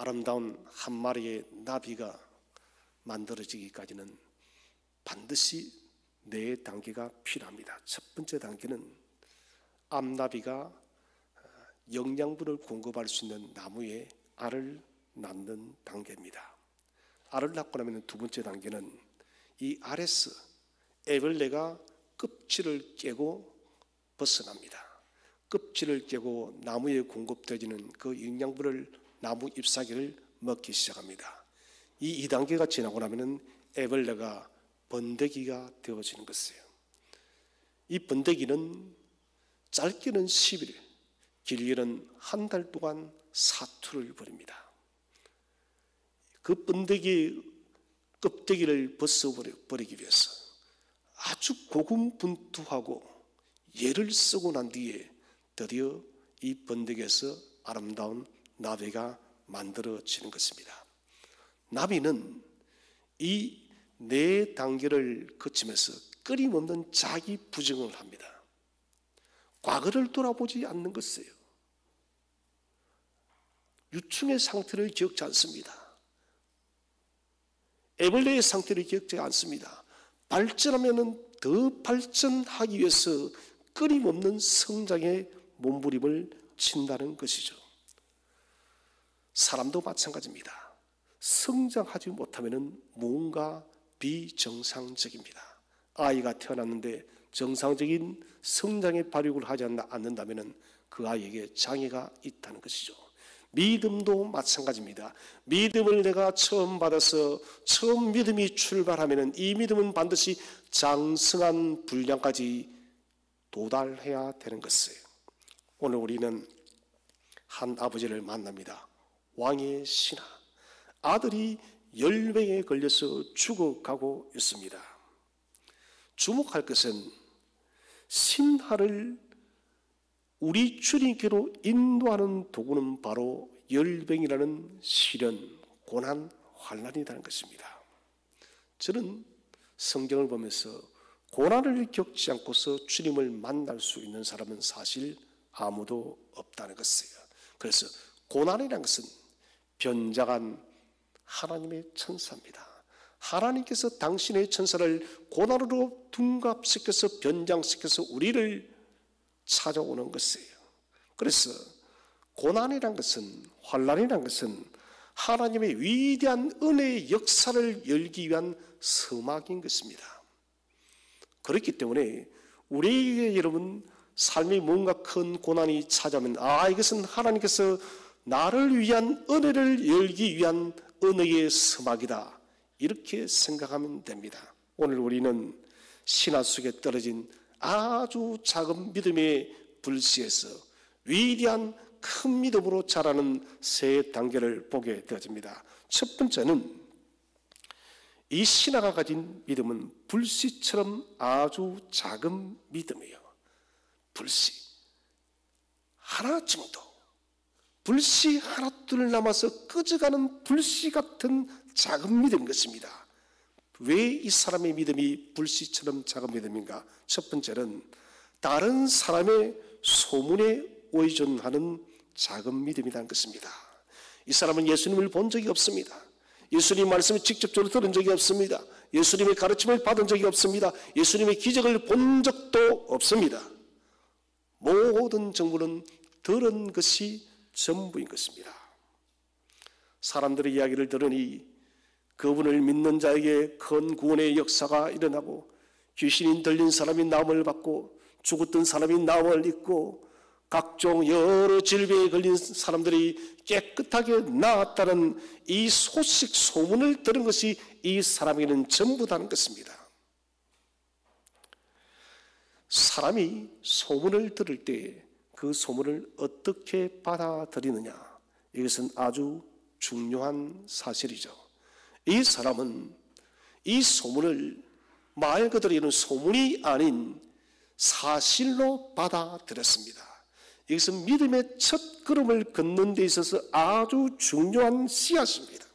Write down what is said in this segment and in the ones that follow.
아름다운 한 마리의 나비가 만들어지기까지는 반드시 4단계가 필요합니다. 첫 번째 단계는 암나비가 영양분을 공급할 수 있는 나무에 알을 낳는 단계입니다. 알을 낳고 나면 두 번째 단계는 이 알에서 애벌레가 껍질을 깨고 벗어납니다. 껍질을 깨고 나무에 공급되어지는 그 영양분을 나무 잎사귀를 먹기 시작합니다. 이 2단계가 지나고 나면 애벌레가 번데기가 되어지는 것이에요. 이 번데기는 짧게는 10일, 길게는 한 달 동안 사투를 벌입니다. 그 번데기 껍데기를 벗어버리기 위해서 아주 고군분투하고 애를 쓰고 난 뒤에 드디어 이 번데기에서 아름다운 나비가 만들어지는 것입니다. 나비는 이 4단계를 거치면서 끊임없는 자기 부정을 합니다. 과거를 돌아보지 않는 것이에요. 유충의 상태를 기억지 않습니다. 애벌레의 상태를 기억지 않습니다. 발전하면 더 발전하기 위해서 끊임없는 성장의 몸부림을 친다는 것이죠. 사람도 마찬가지입니다. 성장하지 못하면 뭔가 비정상적입니다. 아이가 태어났는데 정상적인 성장의 발육을 하지 않는다면 그 아이에게 장애가 있다는 것이죠. 믿음도 마찬가지입니다. 믿음을 내가 처음 받아서 처음 믿음이 출발하면 이 믿음은 반드시 장성한 분량까지 도달해야 되는 것이에요. 오늘 우리는 한 아버지를 만납니다. 왕의 신하. 아들이 열병에 걸려서 죽어가고 있습니다. 주목할 것은 신하를 우리 주님께로 인도하는 도구는 바로 열병이라는 시련, 고난, 환난이라는 것입니다. 저는 성경을 보면서 고난을 겪지 않고서 주님을 만날 수 있는 사람은 사실 아무도 없다는 것이에요. 그래서 고난이라는 것은 변장한 하나님의 천사입니다. 하나님께서 당신의 천사를 고난으로 둔갑시켜서 변장시켜서 우리를 찾아오는 것이에요. 그래서 고난이란 것은, 환난이란 것은 하나님의 위대한 은혜의 역사를 열기 위한 서막인 것입니다. 그렇기 때문에 우리에게 여러분 삶이 뭔가 큰 고난이 찾아오면 이것은 하나님께서 나를 위한 은혜를 열기 위한 은혜의 서막이다, 이렇게 생각하면 됩니다. 오늘 우리는 신화 속에 떨어진 아주 작은 믿음의 불씨에서 위대한 큰 믿음으로 자라는 3단계를 보게 되어집니다. 첫 번째는 이 신하가 가진 믿음은 불씨처럼 아주 작은 믿음이에요. 불씨 하나 정도, 불씨 하나둘 남아서 꺼져가는 불씨 같은 작은 믿음인 것입니다. 왜 이 사람의 믿음이 불씨처럼 작은 믿음인가? 첫 번째는 다른 사람의 소문에 의존하는 작은 믿음이라는 것입니다. 이 사람은 예수님을 본 적이 없습니다. 예수님 말씀을 직접적으로 들은 적이 없습니다. 예수님의 가르침을 받은 적이 없습니다. 예수님의 기적을 본 적도 없습니다. 모든 정보는 들은 것이 전부인 것입니다. 사람들의 이야기를 들으니 그분을 믿는 자에게 큰 구원의 역사가 일어나고 귀신이 들린 사람이 나음을 받고 죽었던 사람이 나음을 입고 각종 여러 질병에 걸린 사람들이 깨끗하게 나았다는 이 소식, 소문을 들은 것이 이 사람에게는 전부다는 것입니다. 사람이 소문을 들을 때 그 소문을 어떻게 받아들이느냐, 이것은 아주 중요한 사실이죠. 이 사람은 이 소문을 말 그대로 이런 소문이 아닌 사실로 받아들였습니다. 이것은 믿음의 첫 걸음을 걷는 데 있어서 아주 중요한 씨앗입니다.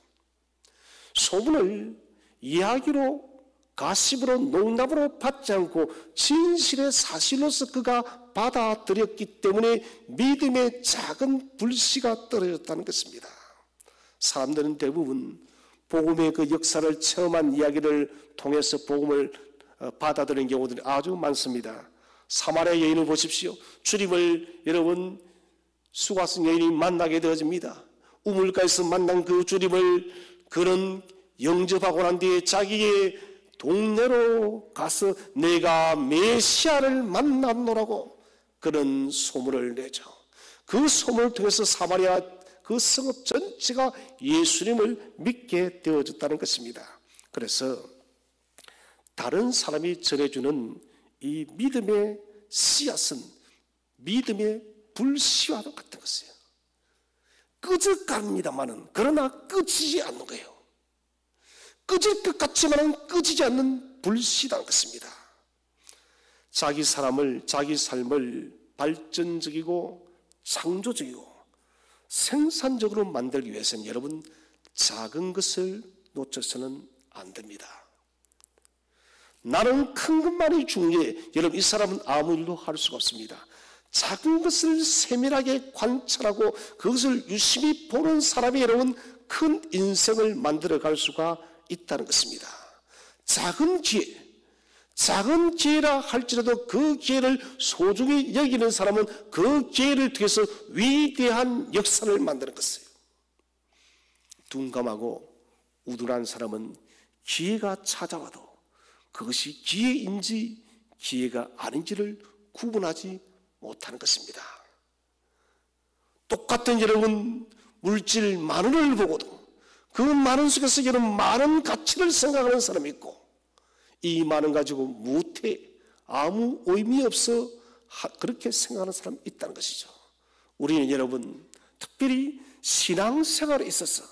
소문을 이야기로, 가십으로, 농담으로 받지 않고 진실의 사실로서 그가 받아들였기 때문에 믿음의 작은 불씨가 떨어졌다는 것입니다. 사람들은 대부분 복음의 그 역사를 체험한 이야기를 통해서 복음을 받아들이는 경우들이 아주 많습니다. 사마리아 여인을 보십시오. 주님을 여러분 수가성 여인이 만나게 되어집니다. 우물가에서 만난 그 주님을 그는 영접하고 난 뒤에 자기의 동네로 가서 내가 메시아를 만났노라고 그런 소문을 내죠. 그 소문을 통해서 사마리아 그 성읍 전체가 예수님을 믿게 되어졌다는 것입니다. 그래서 다른 사람이 전해주는 이 믿음의 씨앗은 믿음의 불씨와도 같은 것이에요. 끄적갑니다마는 그러나 끄지지 않는 거예요. 끄질 것 같지만은 끄지지 않는 불씨라는 것입니다. 자기 삶을 발전적이고 창조적이고 생산적으로 만들기 위해서는 여러분 작은 것을 놓쳐서는 안 됩니다. 나는 큰 것만이 중요해. 여러분 이 사람은 아무 일도 할 수가 없습니다. 작은 것을 세밀하게 관찰하고 그것을 유심히 보는 사람이 여러분 큰 인생을 만들어갈 수가 있다는 것입니다. 작은 기회라 할지라도 그 기회를 소중히 여기는 사람은 그 기회를 통해서 위대한 역사를 만드는 것이에요. 둔감하고 우둔한 사람은 기회가 찾아와도 그것이 기회인지 기회가 아닌지를 구분하지 못하는 것입니다. 똑같은 여러분 물질 만 원을 보고도 그 만 원 속에서 여러분 많은 가치를 생각하는 사람이 있고 이 만 원 가지고 무태 아무 의미 없어 그렇게 생각하는 사람이 있다는 것이죠. 우리는 여러분 특별히 신앙생활에 있어서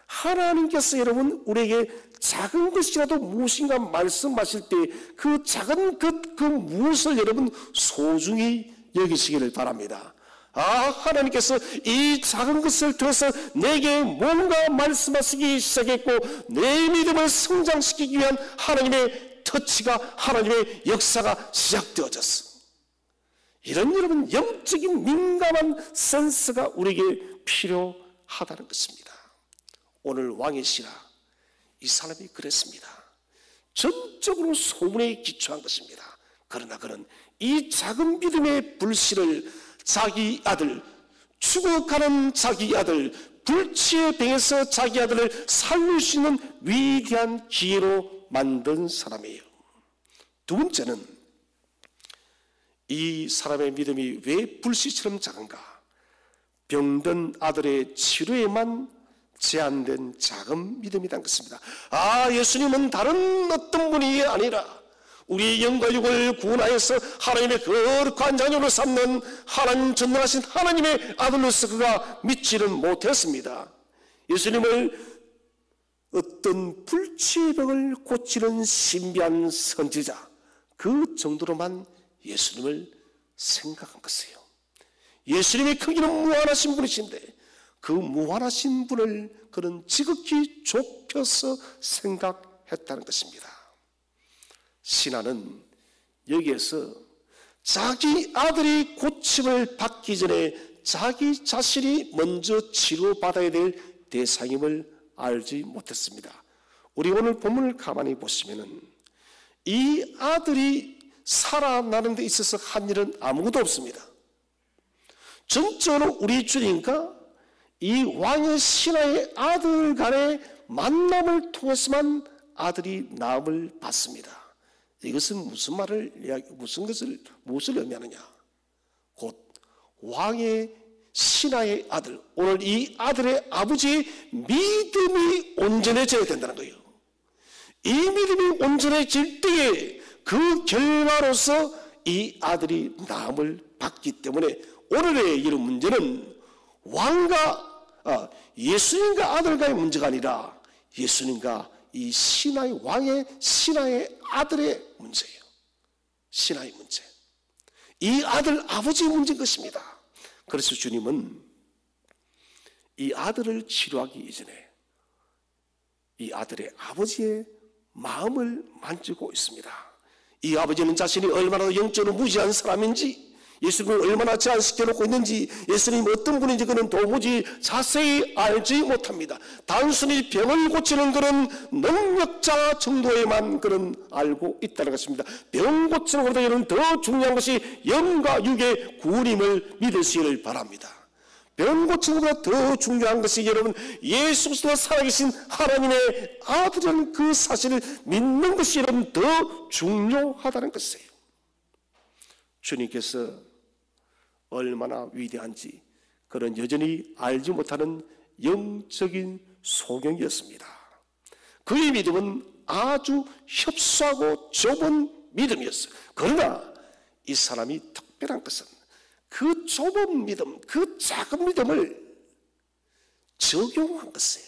하나님께서 여러분 우리에게 작은 것이라도 무엇인가 말씀하실 때 그 작은 것 그 무엇을 여러분 소중히 여기시기를 바랍니다. 하나님께서 이 작은 것을 통해서 내게 뭔가 말씀하시기 시작했고 내 믿음을 성장시키기 위한 하나님의 터치가 하나님의 역사가 시작되어졌어. 이런 여러분 영적인 민감한 센스가 우리에게 필요하다는 것입니다. 오늘 왕의 시라 이 사람이 그랬습니다. 전적으로 소문에 기초한 것입니다. 그러나 그는 이 작은 믿음의 불씨를 자기 아들, 죽어가는 자기 아들, 불치의 병에서 자기 아들을 살릴 수 있는 위대한 기회로 만든 사람이에요. 두 번째는 이 사람의 믿음이 왜 불씨처럼 작은가? 병든 아들의 치료에만 제한된 작은 믿음이란 것입니다. 예수님은 다른 어떤 분이 아니라 우리의 영과 육을 구원하여서 하나님의 거룩한 자녀로 삼는 하나님 전능하신 하나님의 아들로서 그가 믿지는 못했습니다. 예수님을 어떤 불치의 병을 고치는 신비한 선지자 그 정도로만 예수님을 생각한 것이에요. 예수님의 크기는 무한하신 분이신데 그 무한하신 분을 그는 지극히 좁혀서 생각했다는 것입니다. 신하는 여기에서 자기 아들이 고침을 받기 전에 자기 자신이 먼저 치료받아야 될 대상임을 알지 못했습니다. 우리 오늘 본문을 가만히 보시면은 이 아들이 살아나는 데 있어서 한 일은 아무것도 없습니다. 전적으로 우리 주님과 이 왕의 신하의 아들 간의 만남을 통해서만 아들이 나음을 받습니다. 이것은 무엇을 의미하느냐? 곧 왕의 신하의 아들, 오늘 이 아들의 아버지의 믿음이 온전해져야 된다는 거예요. 이 믿음이 온전해질 때에 그 결과로서 이 아들이 나음을 받기 때문에 오늘의 이런 문제는 예수님과 아들과의 문제가 아니라 예수님과 이 신하의 왕의 신하의 아들의 문제예요. 신하의 문제. 이 아들 아버지의 문제인 것입니다. 그래서 주님은 이 아들을 치료하기 이전에 이 아들의 아버지의 마음을 만지고 있습니다. 이 아버지는 자신이 얼마나 영적으로 무지한 사람인지 예수님을 얼마나 제한시켜놓고 있는지, 예수님 어떤 분인지 그는 도무지 자세히 알지 못합니다. 단순히 병을 고치는 그런 능력자 정도에만 그는 알고 있다는 것입니다. 병 고치는 것보다 여러분 더 중요한 것이 영과 육의 구원임을 믿으시기를 바랍니다. 병 고치는 것보다 더 중요한 것이 여러분 예수 그리스도가 살아계신 하나님의 아들이라는 그 사실을 믿는 것이 여러분 더 중요하다는 것이에요. 주님께서 얼마나 위대한지 그는 여전히 알지 못하는 영적인 소경이었습니다. 그의 믿음은 아주 협소하고 좁은 믿음이었어요. 그러나 이 사람이 특별한 것은 그 좁은 믿음, 그 작은 믿음을 적용한 것이에요.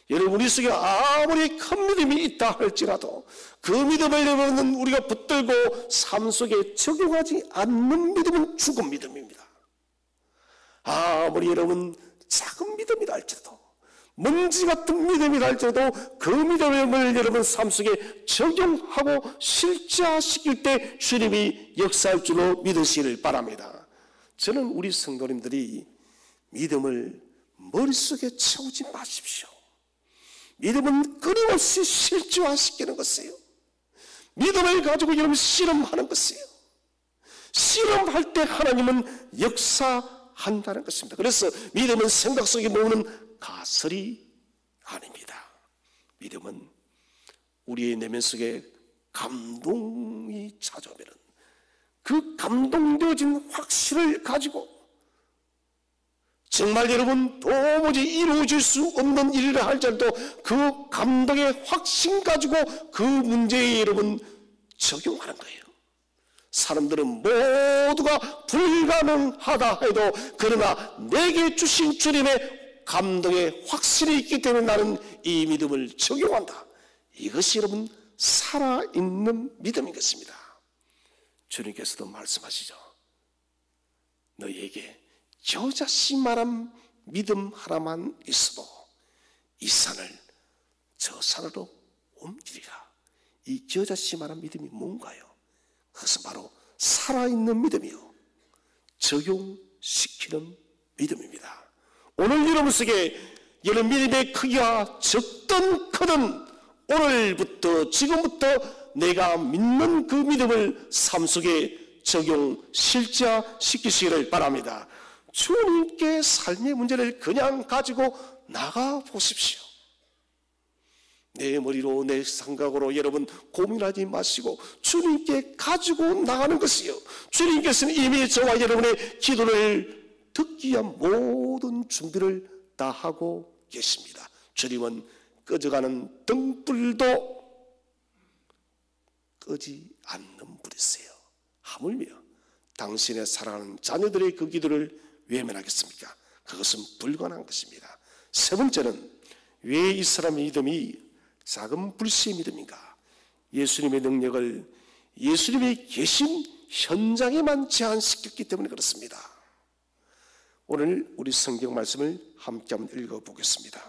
여러분 우리 속에 아무리 큰 믿음이 있다 할지라도 그 믿음을 여러분은 우리가 붙들고 삶 속에 적용하지 않는 믿음은 죽은 믿음입니다. 아무리 여러분 작은 믿음이라 할지라도 먼지 같은 믿음이라 할지라도 그 믿음을 여러분 삶 속에 적용하고 실제화시킬 때 주님이 역사할 줄로 믿으시기를 바랍니다. 저는 우리 성도님들이 믿음을 머릿속에 채우지 마십시오. 믿음은 끊임없이 실제화시키는 것이에요. 믿음을 가지고 여러분 실험하는 것이에요. 실험할 때 하나님은 역사한다는 것입니다. 그래서 믿음은 생각 속에 모으는 가설이 아닙니다. 믿음은 우리의 내면 속에 감동이 찾아오면 그 감동되어진 확신을 가지고 정말 여러분 도무지 이루어질 수 없는 일이라 할지라도 그 감동의 확신 가지고 그 문제에 여러분 적용하는 거예요. 사람들은 모두가 불가능하다 해도 그러나 내게 주신 주님의 감동의 확신이 있기 때문에 나는 이 믿음을 적용한다. 이것이 여러분 살아있는 믿음인 것입니다. 주님께서도 말씀하시죠. 너희에게 저자씨만한 믿음 하나만 있어도 이 산을 저 산으로 옮기리라. 이 저자씨만한 믿음이 뭔가요? 그것은 바로 살아있는 믿음이요 적용시키는 믿음입니다. 오늘 여러분 속에 여러분 믿음의 크기가 적든 크든 오늘부터 지금부터 내가 믿는 그 믿음을 삶 속에 적용 실제화시키시기를 바랍니다. 주님께 삶의 문제를 그냥 가지고 나가 보십시오. 내 머리로 내 생각으로 여러분 고민하지 마시고 주님께 가지고 나가는 것이요. 주님께서는 이미 저와 여러분의 기도를 듣기 위한 모든 준비를 다 하고 계십니다. 주님은 꺼져가는 등불도 끄지 않는 분이세요. 하물며 당신의 사랑하는 자녀들의 그 기도를 외면하겠습니까? 그것은 불가능한 것입니다. 세 번째는 왜 이 사람의 믿음이 작은 불씨의 믿음인가? 예수님의 능력을 예수님이 계신 현장에만 제한시켰기 때문에 그렇습니다. 오늘 우리 성경 말씀을 함께 한번 읽어보겠습니다.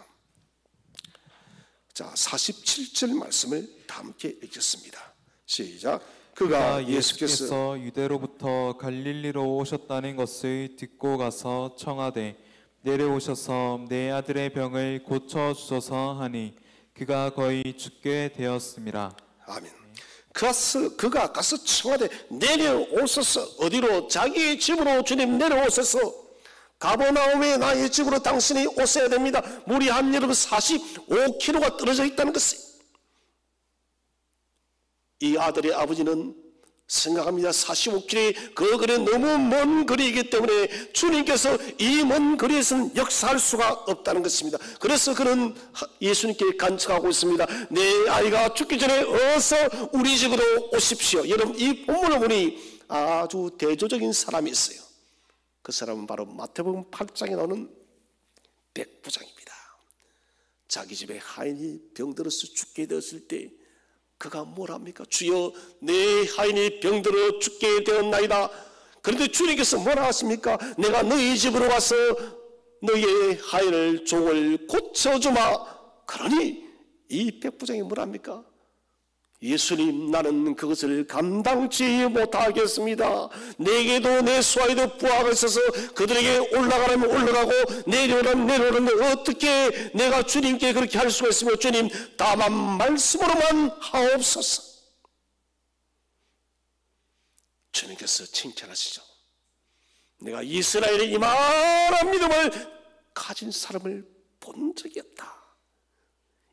자, 47절 말씀을 다 함께 읽겠습니다. 시작. 그가 예수께서 유대로부터 갈릴리로 오셨다는 것을 듣고 가서 청하되 내려오셔서 내 아들의 병을 고쳐주소서 하니 그가 거의 죽게 되었습니다. 아멘. 그가 가서 청하되 내려오소서. 어디로? 자기의 집으로. 주님 내려오소서. 가버나움에 나의 집으로 당신이 오셔야 됩니다. 무리 한 여러분 45km가 떨어져 있다는 것이. 이 아들의 아버지는 생각합니다. 45km의 그 거리 너무 먼 거리이기 때문에 주님께서 이 먼 거리에서는 역사할 수가 없다는 것입니다. 그래서 그는 예수님께 간청하고 있습니다. 내 아이가 죽기 전에 어서 우리 집으로 오십시오. 여러분 이 본문을 보니 아주 대조적인 사람이 있어요. 그 사람은 바로 마태복음 8장에 나오는 백부장입니다. 자기 집에 하인이 병들어서 죽게 되었을 때 그가 뭘 합니까? 주여 내 하인이 병들어 죽게 되었나이다. 그런데 주님께서 뭐라 하십니까? 내가 너희 집으로 가서 너희의 하인을 종을 고쳐주마. 그러니 이 백부장이 뭘 합니까? 예수님, 나는 그것을 감당치 못하겠습니다. 내게도 내 수하에도 부하가 있어서 그들에게 올라가라면 올라가고 내려오라면 내려오는데 어떻게 내가 주님께 그렇게 할 수가 있으며, 주님 다만 말씀으로만 하옵소서. 주님께서 칭찬하시죠. 내가 이스라엘의 이만한 믿음을 가진 사람을 본 적이 없다.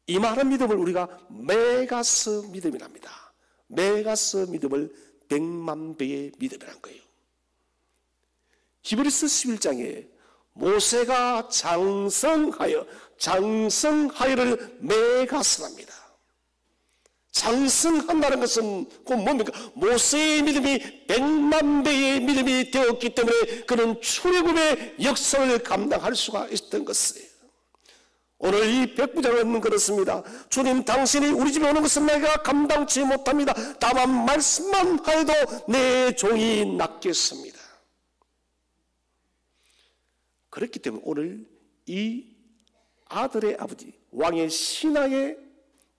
이만한 믿음을 우리가 메가스 믿음이랍니다. 메가스 믿음을 100만 배의 믿음이란 거예요. 히브리서 11장에 모세가 장성하여를 메가스랍니다. 장성한다는 것은 그 뭡니까? 모세의 믿음이 100만 배의 믿음이 되었기 때문에 그는 출애굽의 역사를 감당할 수가 있었던 것이에요. 오늘 이 백부장은 그렇습니다. 주님, 당신이 우리 집에 오는 것은 내가 감당치 못합니다. 다만 말씀만 하여도 내 종이 낫겠습니다. 그렇기 때문에 오늘 이 아들의 아버지, 왕의 신앙의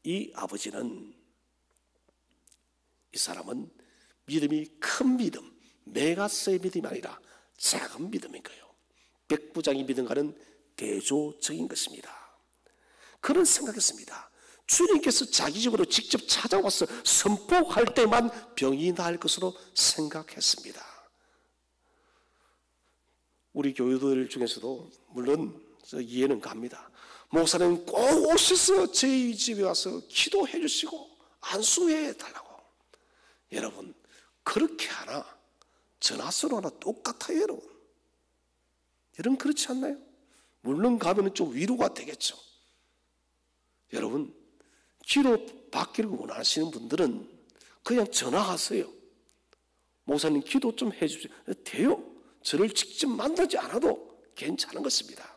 이 아버지는, 이 사람은 믿음이 큰 믿음, 메가스의 믿음이 아니라 작은 믿음인 거예요. 백부장의 믿음과는 대조적인 것입니다. 그런 생각했습니다. 주님께서 자기 집으로 직접 찾아와서 선포할 때만 병이 나을 것으로 생각했습니다. 우리 교우들 중에서도 물론 이해는 갑니다. 목사님 꼭 오셔서 저희 집에 와서 기도해 주시고 안수해 달라고. 여러분, 그렇게 하나 전화선으로 하나 똑같아요. 여러분 그렇지 않나요? 물론 가면 좀 위로가 되겠죠. 여러분, 기도 받기를 원하시는 분들은 그냥 전화하세요. 목사님 기도 좀 해주세요. 돼요. 저를 직접 만나지 않아도 괜찮은 것입니다.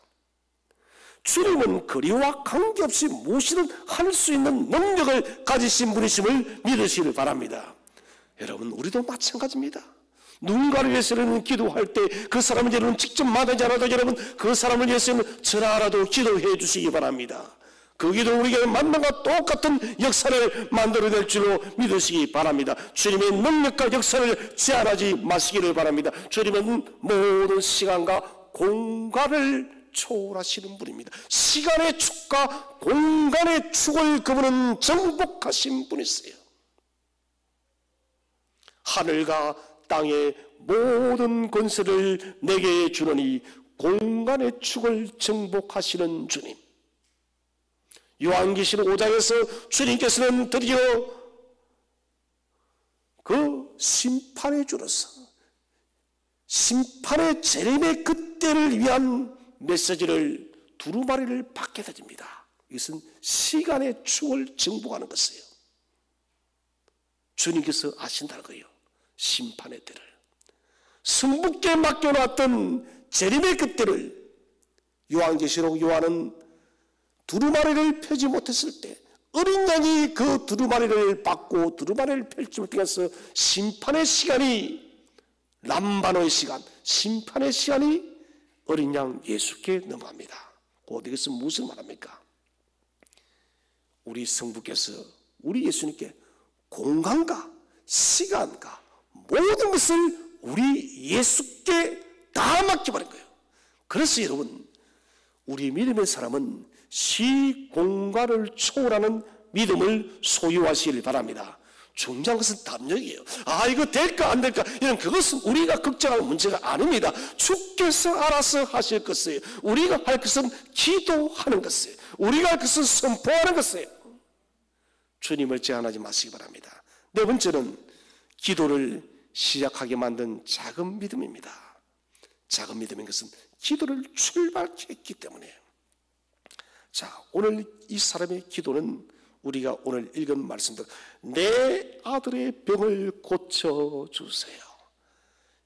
주님은 거리와 관계없이 무엇이든 할 수 있는 능력을 가지신 분이심을 믿으시길 바랍니다. 여러분, 우리도 마찬가지입니다. 누군가를 위해서는 기도할 때 그 사람을 여러분 직접 만나지 않아도 여러분 그 사람을 위해서는 전화라도 기도해 주시기 바랍니다. 그 기도 우리에게 만남과 똑같은 역사를 만들어낼 줄로 믿으시기 바랍니다. 주님의 능력과 역사를 제한하지 마시기를 바랍니다. 주님은 모든 시간과 공간을 초월하시는 분입니다. 시간의 축과 공간의 축을 그분은 정복하신 분이세요. 하늘과 땅의 모든 권세를 내게 주노니 공간의 축을 정복하시는 주님. 요한계시록 5장에서 주님께서는 드디어 그 심판의 주로서 심판의 재림의 그때를 위한 메시지를 두루마리를 받게 됩니다. 이것은 시간의 축을 정복하는 것이에요. 주님께서 아신다는 거예요. 심판의 때를, 승부께 맡겨놨던 재림의 그때를 요한계시록 요한은 두루마리를 펴지 못했을 때 어린 양이 그 두루마리를 받고 두루마리를 펼치고 뛰어서 심판의 시간이 람바노의 시간, 심판의 시간이 어린 양 예수께 넘어갑니다. 곧 이것은 무슨 말합니까? 우리 성부께서 우리 예수님께 공간과 시간과 모든 것을 우리 예수께 다 맡겨버린 거예요. 그래서 여러분, 우리 믿음의 사람은 시공간을 초월하는 믿음을 소유하시길 바랍니다. 중요한 것은 담력이에요. 이거 될까 안 될까, 이런 그것은 우리가 걱정할 문제가 아닙니다. 주께서 알아서 하실 것이에요. 우리가 할 것은 기도하는 것이에요. 우리가 할 것은 선포하는 것이에요. 주님을 제한하지 마시기 바랍니다. 네 번째는 기도를 시작하게 만든 작은 믿음입니다. 작은 믿음인 것은 기도를 출발케 했기 때문에. 자, 오늘 이 사람의 기도는 우리가 오늘 읽은 말씀대로 내 아들의 병을 고쳐주세요.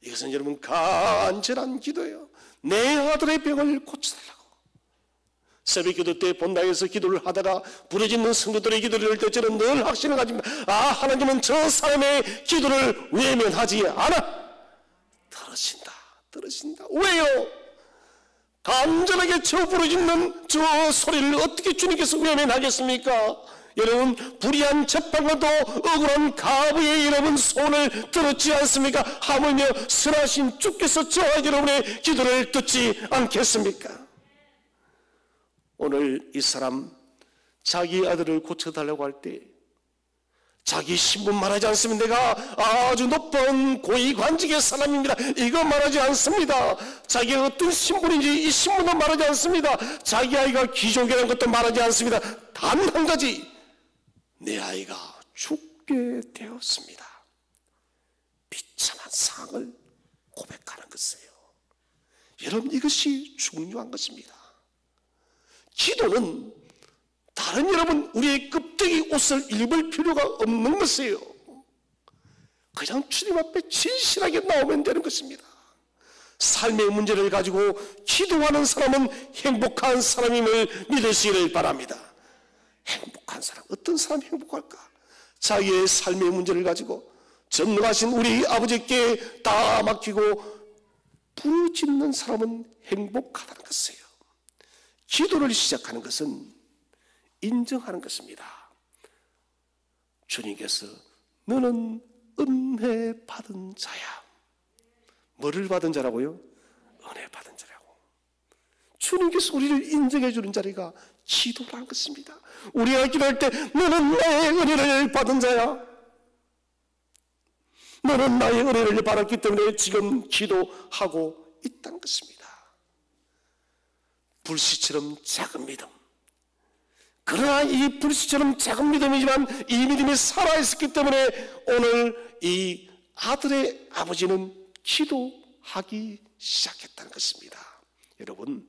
이것은 여러분 간절한 기도예요. 내 아들의 병을 고쳐달라고. 새벽 기도 때 본당에서 기도를 하다가 부르짖는 성도들의 기도를 할 때 저는 늘 확신을 가집니다. 하나님은 저 사람의 기도를 외면하지 않아. 들으신다. 왜요? 간절하게 저 부르짖는 저 소리를 어떻게 주님께서 외면하겠습니까? 여러분, 불의한 재판관도 억울한 가부의 여러분 손을 들었지 않습니까? 하물며 선하신 주께서 저와 여러분의 기도를 듣지 않겠습니까? 오늘 이 사람 자기 아들을 고쳐달라고 할 때 자기 신분 말하지 않습니다. 내가 아주 높은 고위관직의 사람입니다. 이거 말하지 않습니다. 자기가 어떤 신분인지 이 신분도 말하지 않습니다. 자기 아이가 귀족이라는 것도 말하지 않습니다. 단 한 가지, 내 아이가 죽게 되었습니다. 비참한 상을 고백하는 것이에요. 여러분, 이것이 중요한 것입니다. 기도는 다른 여러분 우리의 껍데기 옷을 입을 필요가 없는 것이에요. 그냥 주님 앞에 진실하게 나오면 되는 것입니다. 삶의 문제를 가지고 기도하는 사람은 행복한 사람임을 믿으시기를 바랍니다. 행복한 사람, 어떤 사람이 행복할까? 자기의 삶의 문제를 가지고 전능하신 우리 아버지께 다 맡기고 부르짖는 사람은 행복하다는 것이에요. 기도를 시작하는 것은 인정하는 것입니다. 주님께서 너는 은혜 받은 자야. 뭐를 받은 자라고요? 은혜 받은 자라고. 주님께서 우리를 인정해 주는 자리가 기도라는 것입니다. 우리가 기도할 때 너는 나의 은혜를 받은 자야. 너는 나의 은혜를 받았기 때문에 지금 기도하고 있다는 것입니다. 불씨처럼 작은 믿음. 그러나 이 불씨처럼 작은 믿음이지만 이 믿음이 살아있었기 때문에 오늘 이 아들의 아버지는 기도하기 시작했다는 것입니다. 여러분,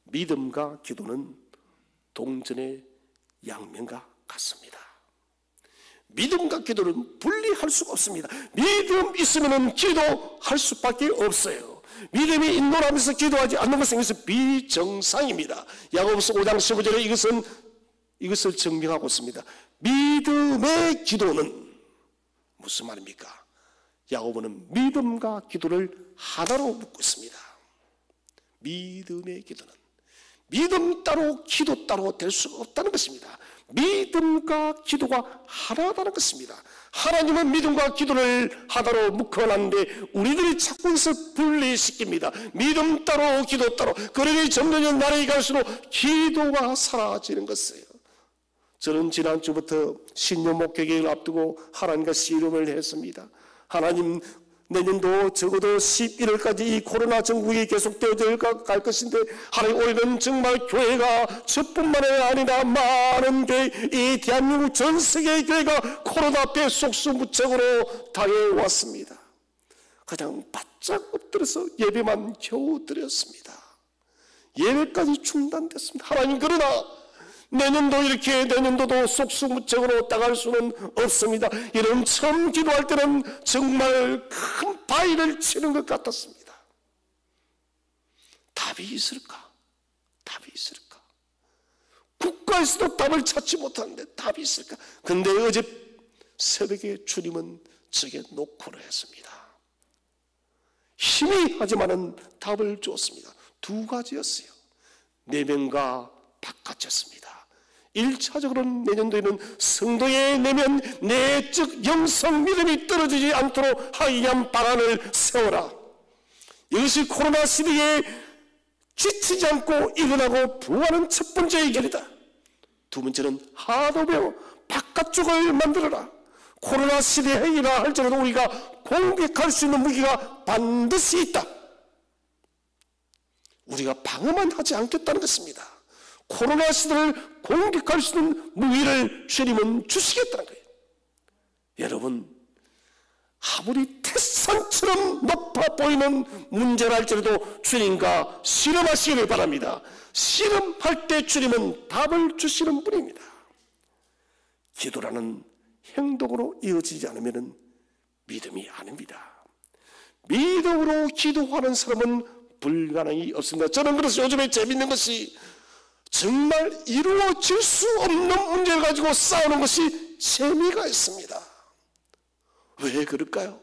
믿음과 기도는 동전의 양면과 같습니다. 믿음과 기도는 분리할 수가 없습니다. 믿음 있으면 기도할 수밖에 없어요. 믿음이 인도하면서 기도하지 않는 것은 이것은 비정상입니다. 야고보서 5장 15절에 이것을 증명하고 있습니다. 믿음의 기도는 무슨 말입니까? 야고보는 믿음과 기도를 하나로 묶고 있습니다. 믿음의 기도는 믿음 따로 기도 따로 될 수가 없다는 것입니다. 믿음과 기도가 하나다는 것입니다. 하나님은 믿음과 기도를 하나로 묶어놨는데 우리들이 자꾸 해서 분리시킵니다. 믿음 따로 기도 따로. 그러니 점점 날이 갈수록 기도가 사라지는 것이에요. 저는 지난주부터 신년 목회기를 앞두고 하나님과 씨름을 했습니다. 하나님, 내년도 적어도 11월까지 이 코로나 전국이 계속되어질 갈 것인데 하나님, 올해는 정말 교회가 저뿐만 아니라 많은 교회, 이 대한민국 전 세계의 교회가 코로나 앞에 속수무책으로 당해왔습니다. 그냥 바짝 엎드려서 예배만 겨우 드렸습니다. 예배까지 중단됐습니다. 하나님, 그러나 내년도도 속수무책으로 당할 수는 없습니다. 여러분, 처음 기도할 때는 정말 큰 바위를 치는 것 같았습니다. 답이 있을까? 답이 있을까? 국가에서도 답을 찾지 못하는데 답이 있을까? 근데 어제 새벽에 주님은 저게 녹화를 했습니다. 희미하지만은 답을 주었습니다. 두 가지였어요. 내면과 바깥이었습니다. 1차적으로는 내년도에는 성도의 내면 내적 영성 믿음이 떨어지지 않도록 하얀 방안을 세워라. 이것이 코로나 시대에 지치지 않고 일어나고 부활하는 첫 번째 해결이다. 두 번째는 하도 배워 바깥쪽을 만들어라. 코로나 시대이라 할지라도 우리가 공격할 수 있는 무기가 반드시 있다. 우리가 방어만 하지 않겠다는 것입니다. 코로나 시대를 공격할 수 있는 무기를 주님은 주시겠다는 거예요. 여러분, 아무리 태산처럼 높아 보이는 문제라 할지라도 주님과 씨름하시기를 바랍니다. 씨름할 때 주님은 답을 주시는 분입니다. 기도라는 행동으로 이어지지 않으면 믿음이 아닙니다. 믿음으로 기도하는 사람은 불가능이 없습니다. 저는 그래서 요즘에 재밌는 것이 정말 이루어질 수 없는 문제를 가지고 싸우는 것이 재미가 있습니다. 왜 그럴까요?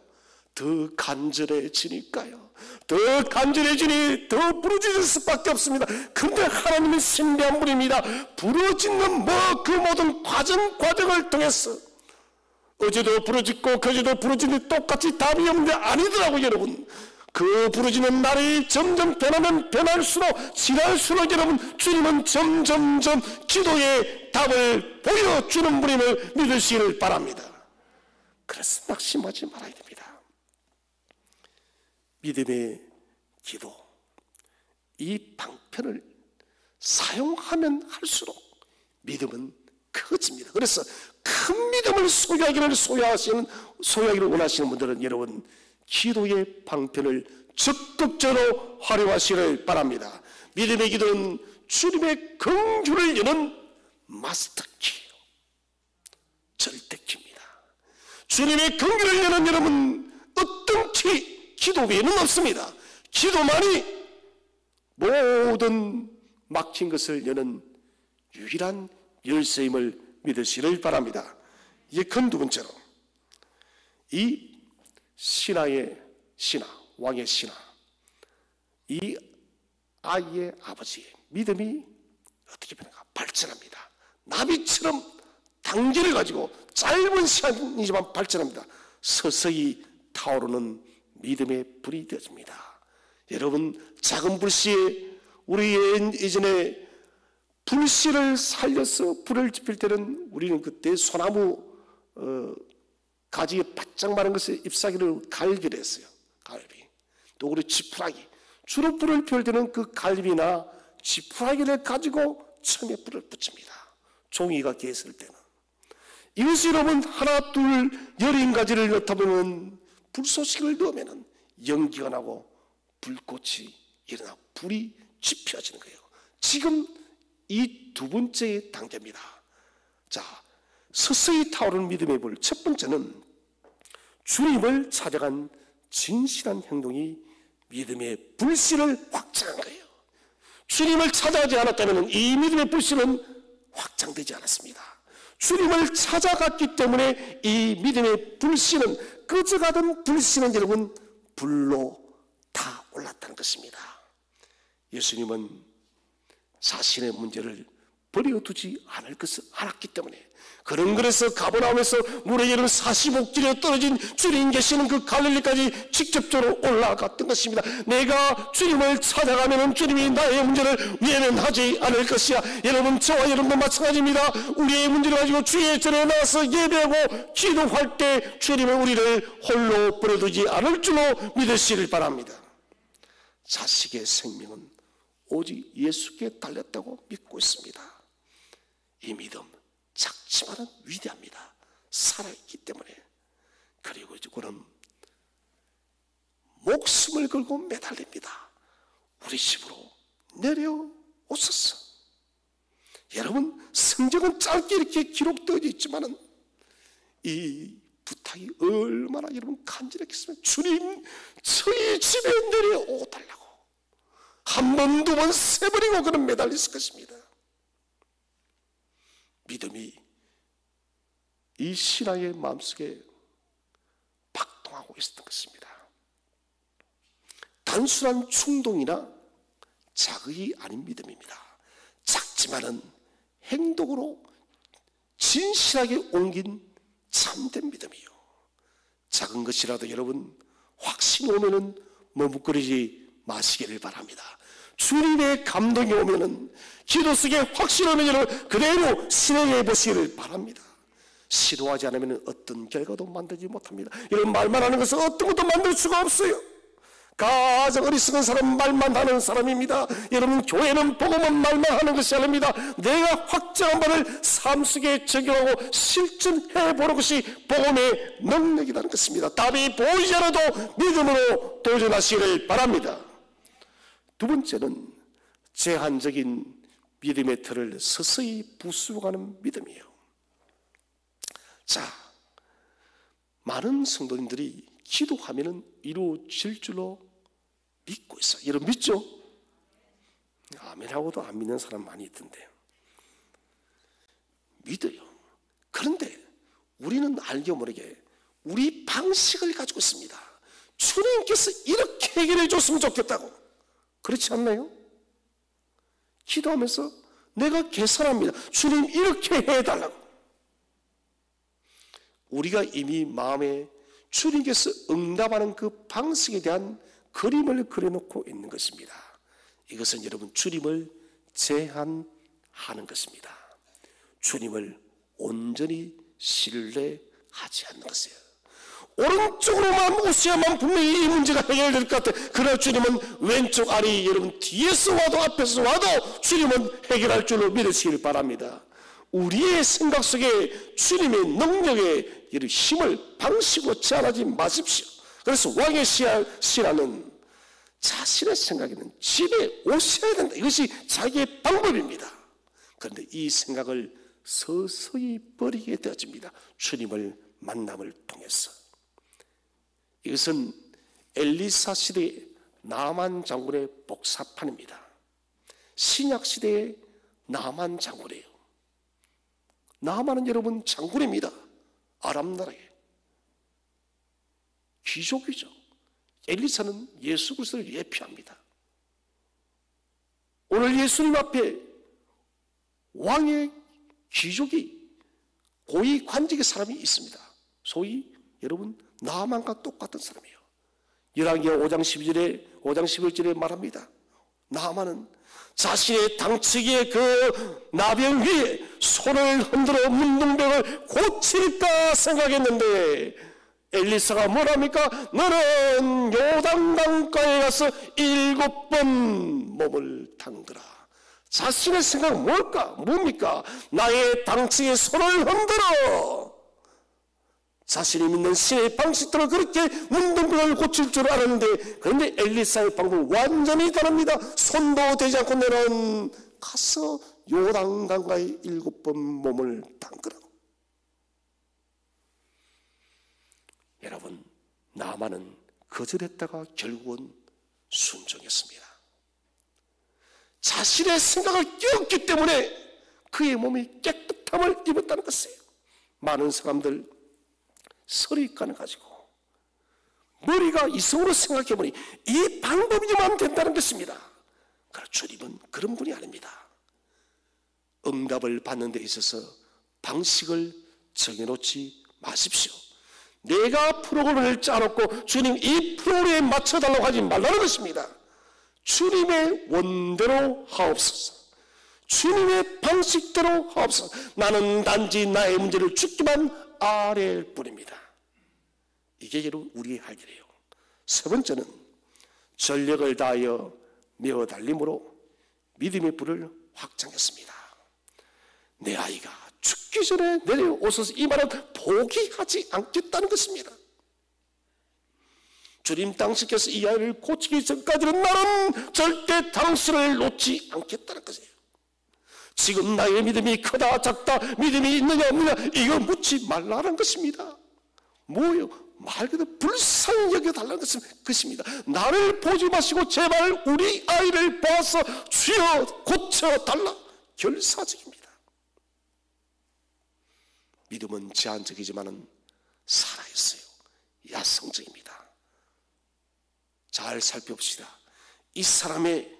더 간절해지니까요. 더 간절해지니 더 부러질 수밖에 없습니다. 그런데 하나님은 신비한 분입니다. 부러지는 그 모든 과정을 통해서 어제도 부러졌고 그제도 부러지니 똑같이 답이 없는데 아니더라고요. 여러분, 그 부러지는 날이 점점 변하면 변할수록 지날수록 여러분, 주님은 점점점 기도의 답을 보여주는 분임을 믿으시기를 바랍니다. 그래서 낙심하지 말아야 됩니다. 믿음의 기도, 이 방편을 사용하면 할수록 믿음은 커집니다. 그래서 큰 믿음을 소유하기를 원하시는 분들은 여러분, 기도의 방편을 적극적으로 활용하시기를 바랍니다. 믿음의 기도는 주님의 긍휼을 여는 마스터키예요. 절대키입니다. 주님의 긍휼을 여는 여러분, 어떤 기도 외에는 없습니다. 기도만이 모든 막힌 것을 여는 유일한 열쇠임을 믿으시기를 바랍니다. 이제 큰 두 번째로, 이 신하의 신하, 왕의 신하, 이 아이의 아버지의 믿음이 어떻게 변한가? 발전합니다. 나비처럼 당기를 가지고 짧은 시간이지만 발전합니다. 서서히 타오르는 믿음의 불이 되어집니다. 여러분, 작은 불씨에 우리 예전에 불씨를 살려서 불을 지필 때는 우리는 그때 소나무 가지에 바짝 마른 것에 잎사귀를 갈기를 했어요. 갈비. 또 우리 지푸라기. 주로 불을 피울 때는 그 갈비나 지푸라기를 가지고 처음에 불을 붙입니다. 종이가 개있을 때는. 이것이 여러분, 하나 둘 10가지를 넣다 보면 불소식을 넣으면 연기가 나고 불꽃이 일어나고 불이 지펴지는 거예요. 지금 이 두 번째 단계입니다. 자, 서서히 타오르는 믿음의 불. 첫 번째는 주님을 찾아간 진실한 행동이 믿음의 불씨를 확장한 거예요. 주님을 찾아가지 않았다면 이 믿음의 불씨는 확장되지 않았습니다. 주님을 찾아갔기 때문에 이 믿음의 불씨는, 꺼져가던 불씨는 여러분, 불로 다 올랐다는 것입니다. 예수님은 자신의 문제를 버려두지 않을 것을 알았기 때문에, 그래서 가버나움에서 물에 여름 45km 떨어진 주님 계시는 그 갈릴리까지 직접적으로 올라갔던 것입니다. 내가 주님을 찾아가면 주님이 나의 문제를 외면하지 않을 것이야. 여러분, 저와 여러분도 마찬가지입니다. 우리의 문제를 가지고 주의 전에 나와서 예배하고 기도할 때 주님은 우리를 홀로 버려두지 않을 줄로 믿으시길 바랍니다. 자식의 생명은 오직 예수께 달렸다고 믿고 있습니다. 이 믿음 작지만은 위대합니다. 살아있기 때문에. 그리고 그는 목숨을 걸고 매달립니다. 우리 집으로 내려오소서. 여러분, 성경은 짧게 이렇게 기록되어 있지만은 이 부탁이 얼마나 여러분 간절했겠습니까? 주님, 저희 집에 내려오달라고. 한 번, 두 번, 세 번이고 그는 매달렸을 것입니다. 믿음이 이 신하의 마음속에 박동하고 있었던 것입니다. 단순한 충동이나 자극이 아닌 믿음입니다. 작지만은 행동으로 진실하게 옮긴 참된 믿음이요. 작은 것이라도 여러분, 확신이 오면은 머뭇거리지 마시기를 바랍니다. 주님의 감동이 오면은, 기도 속에 확신이 오면 여러분 그대로 실행해 보시기를 바랍니다. 시도하지 않으면 어떤 결과도 만들지 못합니다. 여러분, 말만 하는 것은 어떤 것도 만들 수가 없어요. 가장 어리석은 사람은 말만 하는 사람입니다. 여러분, 교회는 복음은 말만 하는 것이 아닙니다. 내가 확정한 바를 삶 속에 적용하고 실천해 보는 것이 복음의 능력이라는 것입니다. 답이 보이지 않아도 믿음으로 도전하시기를 바랍니다. 두 번째는 제한적인 믿음의 틀을 서서히 부수어가는 믿음이에요. 자, 많은 성도님들이 기도하면 이루어질 줄로 믿고 있어요. 여러분 믿죠? 아멘하고도 안 믿는 사람 많이 있던데. 믿어요. 그런데 우리는 알게 모르게 우리 방식을 가지고 있습니다. 주님께서 이렇게 해결해 줬으면 좋겠다고. 그렇지 않나요? 기도하면서 내가 계산합니다. 주님 이렇게 해달라고. 우리가 이미 마음에 주님께서 응답하는 그 방식에 대한 그림을 그려놓고 있는 것입니다. 이것은 여러분 주님을 제한하는 것입니다. 주님을 온전히 신뢰하지 않는 것이에요. 오른쪽으로만 오셔야만 분명히 이 문제가 해결될 것 같아요. 그러나 주님은 왼쪽 아래, 여러분 뒤에서 와도 앞에서 와도 주님은 해결할 줄로 믿으시길 바랍니다. 우리의 생각 속에 주님의 능력에 힘을 방식으로 제한하지 마십시오. 그래서 왕의 신하는 자신의 생각에는 집에 오셔야 된다. 이것이 자기의 방법입니다. 그런데 이 생각을 서서히 버리게 되어집니다. 주님을 만남을 통해서. 이것은 엘리사 시대의 나만 장군의 복사판입니다. 신약 시대의 나만 장군이에요. 나만은 여러분 장군입니다. 아람 나라의 귀족이죠. 엘리사는 예수 그리스도를 예표합니다. 오늘 예수님 앞에 왕의 귀족이 고위 관직의 사람이 있습니다. 소위 여러분 나만과 똑같은 사람이에요. 열왕기하 5장 11절에 말합니다. 나만은 자신의 당치기의 그 나병 위에 손을 흔들어 문둥병을 고칠까 생각했는데 엘리사가 뭐랍니까? 너는 요단강가에 가서 7번 몸을 담그라. 자신의 생각은 뭡니까? 나의 당치기의 손을 흔들어. 자신이 믿는 신의 방식대로 그렇게 문둥병을 고칠 줄 알았는데, 그런데 엘리사의 방법은 완전히 다릅니다. 손도 대지 않고 너는 가서 요단강가에 7번 몸을 담그라고. 여러분, 나만은 거절했다가 결국은 순종했습니다. 자신의 생각을 깨웠기 때문에 그의 몸이 깨끗함을 입었다는 것이에요. 많은 사람들 선입관을 가지고 머리가 이성으로 생각해보니 이 방법이면 된다는 것입니다. 그러나 주님은 그런 분이 아닙니다. 응답을 받는 데 있어서 방식을 정해놓지 마십시오. 내가 프로그램을 짜놓고 주님 이 프로그램에 맞춰달라고 하지 말라는 것입니다. 주님의 원대로 하옵소서. 주님의 방식대로 하옵소서. 나는 단지 나의 문제를 주기만 아뢰일 뿐입니다. 이게 여러분 우리의 할 일이에요. 세 번째는 전력을 다하여 메어달림으로 믿음의 불을 확장했습니다. 내 아이가 죽기 전에 내려오소서, 이 말은 포기하지 않겠다는 것입니다. 주님 당신께서 이 아이를 고치기 전까지는 나는 절대 당신을 놓지 않겠다는 것이에요. 지금 나의 믿음이 크다 작다, 믿음이 있느냐 없느냐, 이거 묻지 말라는 것입니다. 뭐예요? 말 그대로 불쌍히 여겨달라는 것입니다. 나를 보지 마시고 제발 우리 아이를 봐서 주여 고쳐달라. 결사적입니다. 믿음은 제한적이지만은 살아있어요. 야성적입니다. 잘 살펴봅시다. 이 사람의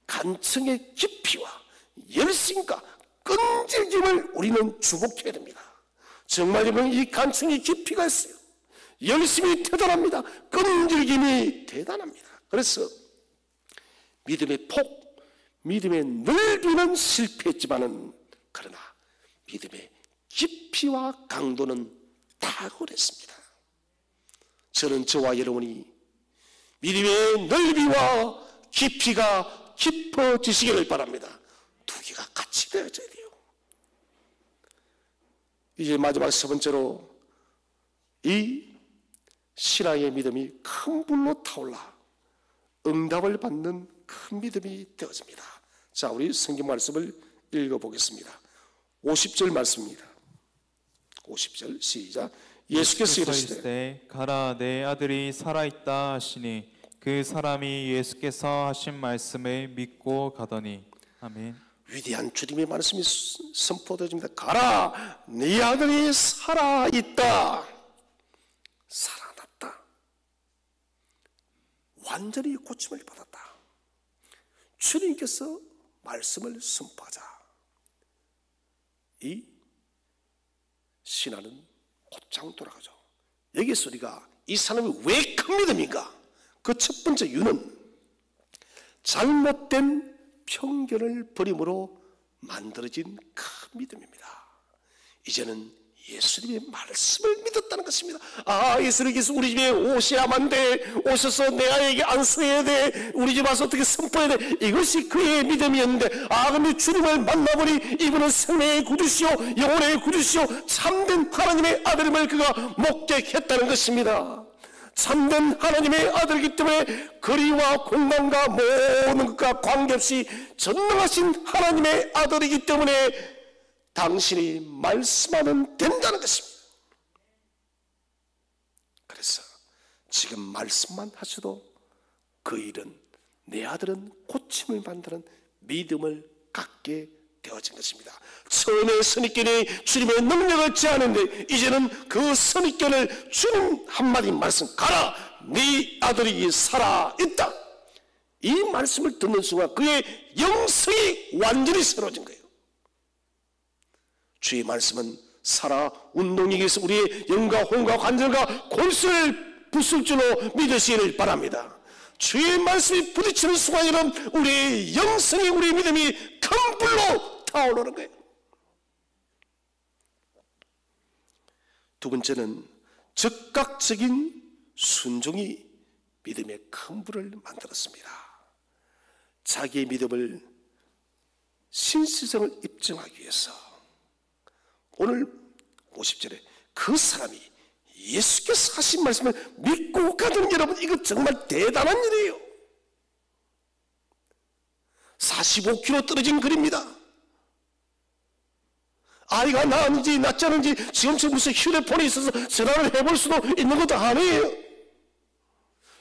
간청의 깊이와 열심과 끈질김을 우리는 주목해야 됩니다. 정말 이 간청의 깊이가 있어요. 열심이 대단합니다. 끈질김이 대단합니다. 그래서 믿음의 폭, 믿음의 넓이는 실패했지만은 그러나 믿음의 깊이와 강도는 탁월했습니다. 저는 저와 여러분이 믿음의 넓이와 깊이가 깊어지시기를 바랍니다. 두 개가 같이 되어져야 돼요. 이제 마지막 세 번째로 이 신앙의 믿음이 큰 불로 타올라 응답을 받는 큰 믿음이 되어집니다. 자, 우리 성경 말씀을 읽어보겠습니다. 50절 말씀입니다. 50절 시작. 예수께서 이르시되 가라, 내 아들이 살아있다 하시니 그 사람이 예수께서 하신 말씀을 믿고 가더니. 아멘. 위대한 주님의 말씀이 선포되어집니다. 가라, 네 아들이 살아있다. 살아났다. 완전히 고침을 받았다. 주님께서 말씀을 선포하자 이 신앙은 곧장 돌아가죠. 여기서 우리가 이 사람이 왜 큰 믿음인가? 그 첫 번째 이유는 잘못된 편견을 버림으로 만들어진 큰 믿음입니다. 이제는 예수님의 말씀을 믿었다는 것입니다. 예수님께서 우리 집에 오셔야만 돼. 오셔서 내가 여기 안수해야 돼. 우리 집 와서 어떻게 선포해야 돼. 이것이 그의 믿음이었는데, 근데 주님을 만나보니 이분은 생명의 구주시오, 영혼의 구주시오, 참된 하나님의 아들임을 그가 목격했다는 것입니다. 참된 하나님의 아들이기 때문에 거리와 공간과 모든 것과 관계없이 전능하신 하나님의 아들이기 때문에 당신이 말씀하면 된다는 것입니다. 그래서 지금 말씀만 하셔도 그 일은, 내 아들은 고침을 만드는 믿음을 갖게 되어진 것입니다. 처음에 선입견이 주님의 능력을 제하는데 이제는 그 선입견을 주님 한마디 말씀, 가라, 네 아들이 살아있다. 이 말씀을 듣는 순간 그의 영성이 완전히 새로워진 거예요. 주의 말씀은 살아 운동력에서 우리의 영과 혼과 관절과 골수를 부술 줄로 믿으시기를 바랍니다. 주의 말씀이 부딪히는 순간에는 우리의 영성이, 우리의 믿음이 큰 불로 타오르는 거예요. 두 번째는 즉각적인 순종이 믿음의 큰 불을 만들었습니다. 자기의 믿음을, 신실성을 입증하기 위해서 오늘 50절에 그 사람이 예수께서 하신 말씀을 믿고 가던, 여러분, 이거 정말 대단한 일이에요. 45km 떨어진 거리입니다. 아이가 낳았는지 낳지 않은지 지금처럼 무슨 휴대폰이 있어서 전화를 해볼 수도 있는 것도 아니에요.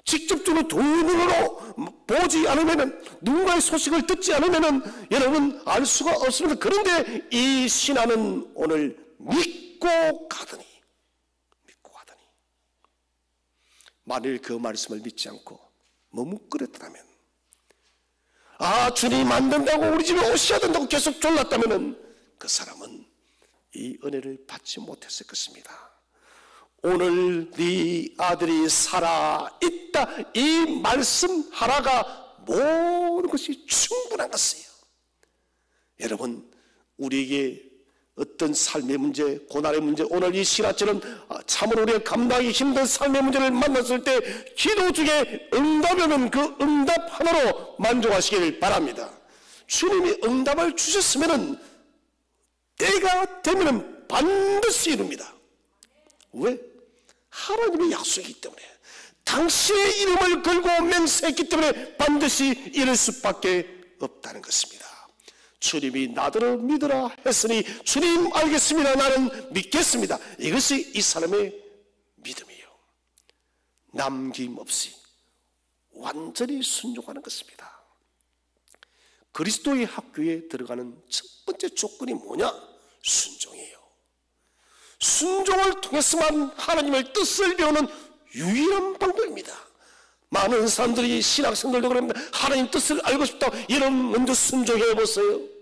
직접적으로 두 눈으로 보지 않으면, 누군가의 소식을 듣지 않으면 여러분 알 수가 없습니다. 그런데 이 신하는 오늘 믿고 가더니, 만일 그 말씀을 믿지 않고 머뭇거렸다면, 주님 안 된다고, 우리 집에 오셔야 된다고 계속 졸랐다면 그 사람은 이 은혜를 받지 못했을 것입니다. 오늘 네 아들이 살아있다, 이 말씀 하나가 모든 것이 충분한 것이에요. 여러분, 우리에게 어떤 삶의 문제, 고난의 문제, 오늘 이 시라처럼 참으로 우리가 감당하기 힘든 삶의 문제를 만났을 때 기도 중에 응답이 오면 그 응답 하나로 만족하시길 바랍니다. 주님이 응답을 주셨으면 때가 되면 반드시 이룹니다. 왜? 하나님의 약속이기 때문에, 당신의 이름을 걸고 맹세했기 때문에 반드시 이룰 수밖에 없다는 것입니다. 주님이 나더러 믿으라 했으니 주님 알겠습니다, 나는 믿겠습니다. 이것이 이 사람의 믿음이에요. 남김없이 완전히 순종하는 것입니다. 그리스도의 학교에 들어가는 첫 번째 조건이 뭐냐? 순종이에요. 순종을 통해서만 하나님의 뜻을 배우는 유일한 방법입니다. 많은 사람들이, 신학생들도 그럽니다. 하나님 뜻을 알고 싶다. 여러분 먼저 순종해 보세요.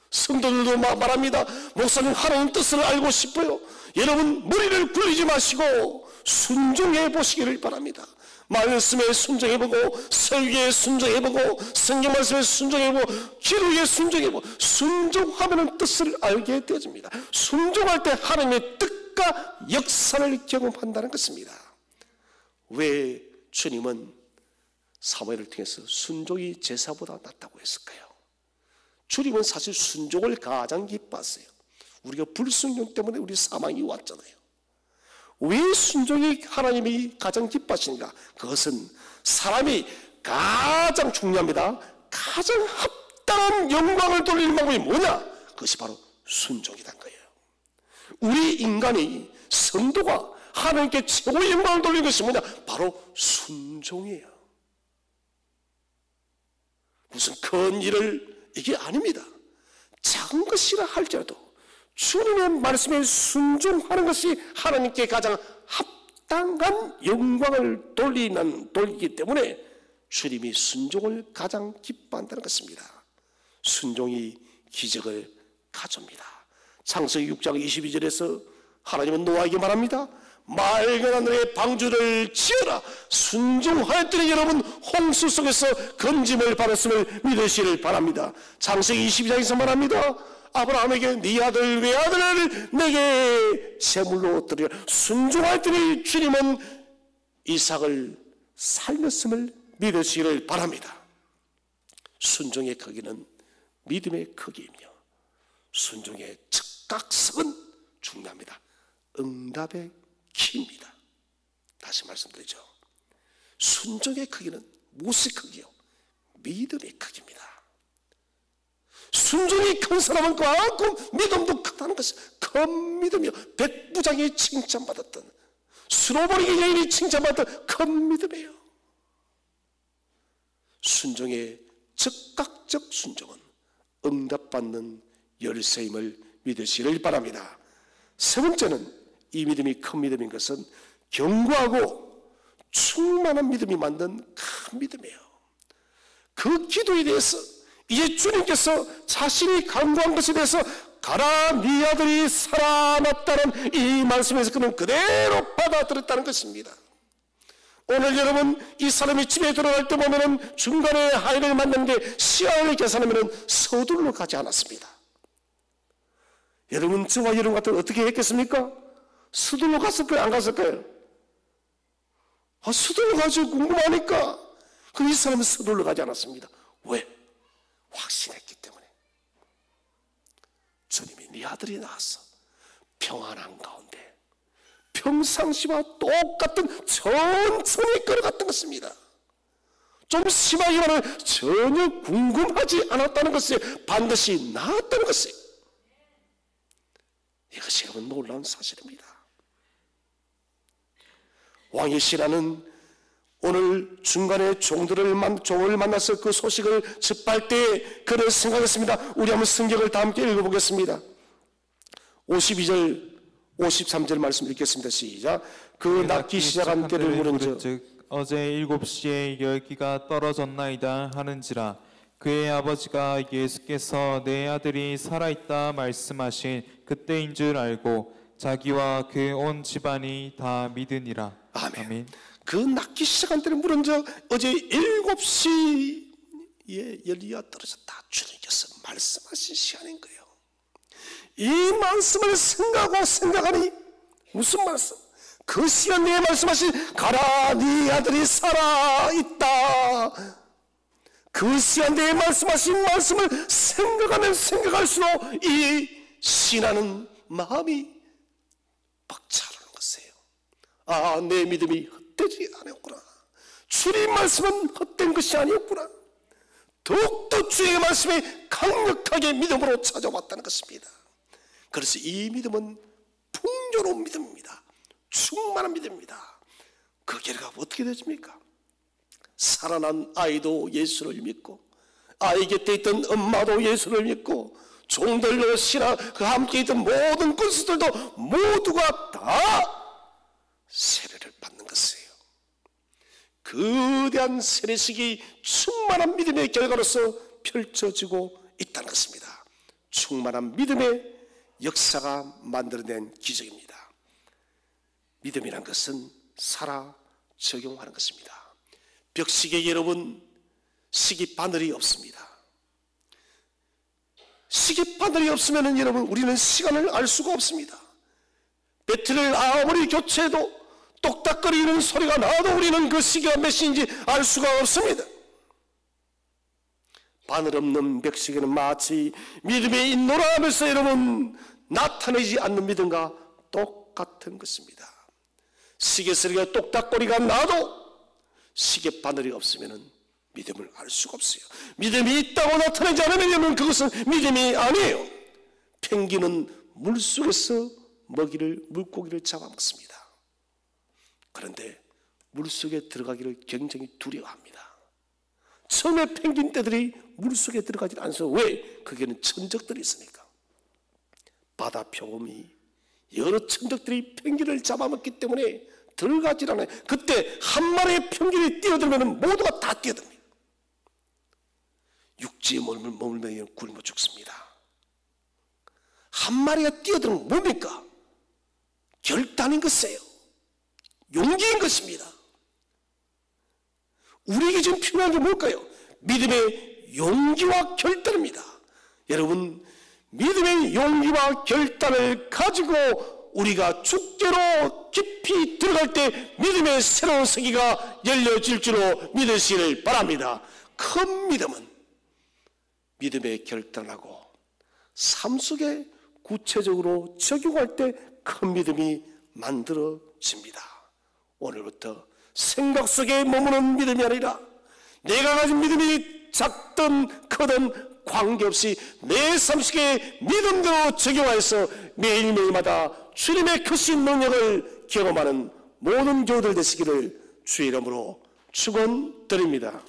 성도들도 말합니다. 목사님, 하나님 뜻을 알고 싶어요. 여러분 머리를 굴리지 마시고 순종해 보시기를 바랍니다. 말씀에 순종해보고, 설교에 순종해보고, 성경 말씀에 순종해보고, 기도에 순종해보고, 순종하면 뜻을 알게 되어집니다. 순종할 때 하나님의 뜻과 역사를 경험한다는 것입니다. 왜 주님은 사무엘을 통해서 순종이 제사보다 낫다고 했을까요? 주님은 사실 순종을 가장 기뻐하세요. 우리가 불순종 때문에 우리 사망이 왔잖아요. 왜 순종이 하나님이 가장 기뻐하시는가? 그것은 사람이 가장 중요합니다. 가장 합당한 영광을 돌리는 방법이 뭐냐? 그것이 바로 순종이란 거예요. 우리 인간이, 성도가 하나님께 최고의 영광을 돌리는 것이 뭐냐? 바로 순종이에요. 무슨 큰 일을, 이게 아닙니다. 작은 것이라 할지라도 주님의 말씀에 순종하는 것이 하나님께 가장 합당한 영광을 돌리기 때문에 주님이 순종을 가장 기뻐한다는 것입니다. 순종이 기적을 가져옵니다. 창세기 6장 22절에서 하나님은 노아에게 말합니다. 맑은 하늘에 방주를 지어라. 순종하였더니 여러분 홍수 속에서 건짐을 받았음을 믿으시길 바랍니다. 창세기 22장에서 말합니다. 아브라함에게 네 아들 외아들을 내게 제물로 드리라. 순종하였더니 주님은 이삭을 살렸음을 믿으시기를 바랍니다. 순종의 크기는 믿음의 크기이며 순종의 즉각성은 중요합니다. 응답의 키입니다. 다시 말씀드리죠. 순종의 크기는 무엇의 크기요? 믿음의 크기입니다. 순종이 큰 사람은 그만큼 믿음도 크다는 것이 큰 믿음이요. 백부장이 칭찬받았던 수로버리기 여인이 칭찬받았던 큰 믿음이에요. 순종의 즉각적 순종은 응답받는 열쇠임을 믿으시길 바랍니다. 세 번째는 이 믿음이 큰 믿음인 것은 견고하고 충만한 믿음이 만든 큰 믿음이에요. 그 기도에 대해서 이제 주님께서 자신이 간구한 것에 대해서 가라 네 아들이 살아났다는 이 말씀에서 그는 그대로 받아들였다는 것입니다. 오늘 여러분 이 사람이 집에 들어갈 때 보면은 중간에 하인을 만났는데 시간을 계산하면은 서둘러 가지 않았습니다. 여러분 저와 여러분 같으면 어떻게 했겠습니까? 서둘러 갔을까요? 안 갔을까요? 서둘러 가지 궁금하니까. 이 사람은 서둘러 가지 않았습니다. 왜? 확신했기 때문에. 주님이 네 아들이 나왔어. 평안한 가운데 평상시와 똑같은 천천히 걸어갔던 것입니다. 좀 심하게 말하면 전혀 궁금하지 않았다는 것이 반드시 나았다는 것이 이것이 여러분 놀라운 사실입니다. 왕의 신하는 오늘 중간에 종을 만나서 그 소식을 접할 때 그를 생각했습니다. 우리 한번 성경을 다 함께 읽어보겠습니다. 52절 53절 말씀 읽겠습니다. 시작. 그 낫기 시작한 때를 물은즉 어제 7시에 열기가 떨어졌나이다 하는지라. 그의 아버지가 예수께서 내 아들이 살아있다 말씀하신 그때인 줄 알고 자기와 그 온 집안이 다 믿으니라. 아멘. 그 낫기 시작한 때를 물은즉 어제 7시에 열기가 떨어졌다. 주님께서 말씀하신 시간인 거예요. 이 말씀을 생각하니 무슨 말씀? 그 시간 내에 말씀하신 가라 네 아들이 살아있다. 그 시간 내에 말씀하신 말씀을 생각하면 생각할수록 이 신하는 마음이 벅차오르는 것이에요. 아, 내 믿음이 헛되지 않았구나. 주님 말씀은 헛된 것이 아니었구나. 더욱더 주의 말씀이 강력하게 믿음으로 찾아왔다는 것입니다. 그래서 이 믿음은 풍요로운 믿음입니다. 충만한 믿음입니다. 그 결과가 어떻게 되십니까? 살아난 아이도 예수를 믿고 아이 곁에 있던 엄마도 예수를 믿고 종들로 신하 그 함께 있던 모든 군수들도 모두가 다 세례를 받는 것이에요. 거대한 세례식이 충만한 믿음의 결과로서 펼쳐지고 있다는 것입니다. 충만한 믿음의 역사가 만들어낸 기적입니다. 믿음이란 것은 살아 적용하는 것입니다. 벽시계 여러분 시계 바늘이 없습니다. 시계 바늘이 없으면 여러분 우리는 시간을 알 수가 없습니다. 배터리를 아무리 교체해도 똑딱거리는 소리가 나도 우리는 그 시계가 몇 시인지 알 수가 없습니다. 바늘 없는 벽시계는 마치 믿음의 인노라 하면서 여러분 나타내지 않는 믿음과 똑같은 것입니다. 시계 소리가 똑딱거리가 나도 시계 바늘이 없으면 믿음을 알 수가 없어요. 믿음이 있다고 나타내지 않으면 그것은 믿음이 아니에요. 펭귄은 물속에서 물고기를 잡아먹습니다. 그런데 물속에 들어가기를 굉장히 두려워합니다. 처음에 펭귄 떼들이 물속에 들어가지 않아서 왜? 거기에는 천적들이 있으니까. 바다 표범이 여러 천적들이 펭귄을 잡아먹기 때문에 들어가질 않아요. 그때 한 마리의 평균이 뛰어들면 모두가 다 뛰어듭니다. 육지에 머물면 굶어 죽습니다. 한 마리가 뛰어들면 뭡니까? 결단인 것이에요. 용기인 것입니다. 우리에게 지금 필요한 게 뭘까요? 믿음의 용기와 결단입니다. 여러분, 믿음의 용기와 결단을 가지고 우리가 축제로 깊이 들어갈 때 믿음의 새로운 세계가 열려질 줄로 믿으시기를 바랍니다. 큰 믿음은 믿음의 결단하고 삶 속에 구체적으로 적용할 때 큰 믿음이 만들어집니다. 오늘부터 생각 속에 머무는 믿음이 아니라 내가 가진 믿음이 작든 크든 관계없이 내 삶 속에 믿음대로 적용하여서 매일매일마다 주님의 크신 능력을 경험하는 모든 교우들 되시기를 주의 이름으로 축원드립니다.